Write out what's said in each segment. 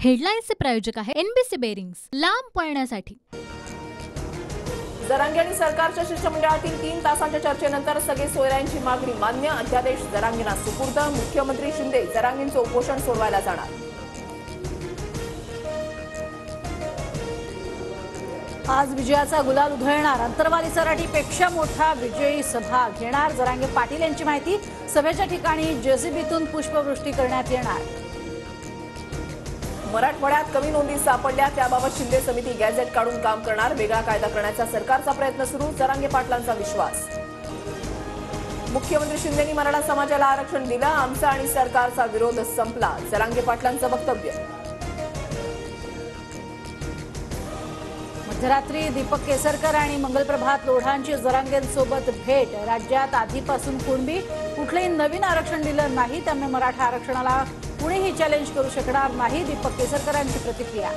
हेडलाईन्सचे प्रायोजक आहे NBC bearings, लांब पळण्यासाठी। जरांगे आणि सरकारच्या शिष्टमंडळातील 3 तासांच्या चर्चेनंतर सगळे सोयऱ्यांची मागणी मान्य। अध्यादेश जरांगेंना सुपूर्द। मुख्यमंत्री शिंदे जरांगेंचं उपोषण सोडवायला जाणार। आज विजयाचा गुलाल उधळणार। अंतरवाली सराटीपेक्षा मोठा विजयी सभा घेणार जरांगे पाटील यांची माहिती। सभेच्या ठिकाणी जेसीबीतून पुष्पवृष्टी करण्यात येणार। मराठवाड्यात कमी नोंदी सापडल्या त्याबाबत शिंदे समिती गॅझेट काढून काम करणार। वेगळा कायदा करण्याचा सरकारचा प्रयत्न सुरू। जरांगे पाटलांचा विश्वास। मुख्यमंत्री शिंदेंनी मराठा समाजाला आरक्षण दिलं। आमचा आणि सरकारचा विरोध संपला। जरांगे पाटलांचं वक्तव्य। मध्यरात्री दीपक केसरकर आणि मंगलप्रभात लोढांची जरांगेंसोबत भेट। राज्यात आधीपासून कुणबी कुठलेही नवीन आरक्षण दिलं नाही, त्यामुळे मराठा आरक्षणाला कुणीही चॅलेंज करू शकणार नाही। दीपक केसरकरांची प्रतिक्रिया।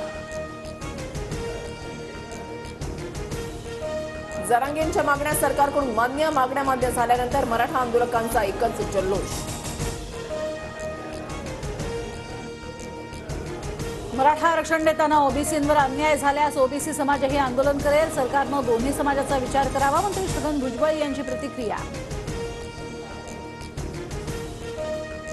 जरांगेंच्या मागण्या सरकारकडून मान्य। मागण्या मान्य झाल्यानंतर मराठा आंदोलकांचा एकच जल्लोष। मराठा आरक्षण देताना ओबीसींवर अन्याय झाल्यास ओबीसी समाजही आंदोलन करेल। सरकारनं दोन्ही समाजाचा विचार करावा। मंत्री छगन भुजबळ यांची प्रतिक्रिया।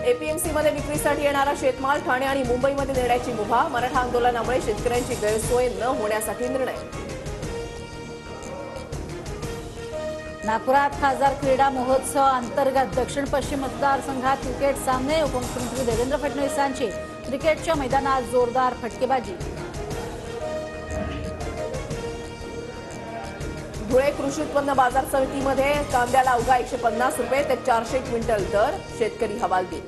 एपीएमसीमध्ये विक्रीसाठी येणारा शेतमाल ठाणे आणि मुंबईमध्ये नेण्याची मुभा। मराठा आंदोलनामुळे शेतकऱ्यांची गैरसोय न होण्यासाठी निर्णय। नागपुरात खासदार क्रीडा महोत्सव अंतर्गत दक्षिण पश्चिम मतदारसंघात क्रिकेट सामने। उपमुख्यमंत्री देवेंद्र फडणवीसांची क्रिकेटच्या मैदानात जोरदार फटकेबाजी। धुळे कृषी उत्पन्न बाजार समितीमध्ये कांद्याला अवघा 150 रुपये ते 400 क्विंटल दर। शेतकरी हवालदिल।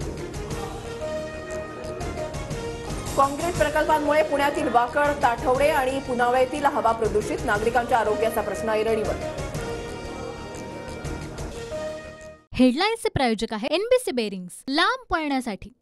काँक्रीट प्रकल्पांमुळे पुण्यातील वाकड, ताठवडे आणि पुनावळ्यातील हवा प्रदूषित। नागरिकांच्या आरोग्याचा प्रश्न ऐरणीवर। हेडलाईन्सचे प्रायोजक आहे एनबीसी बेरिंग्स, लांब पळण्यासाठी।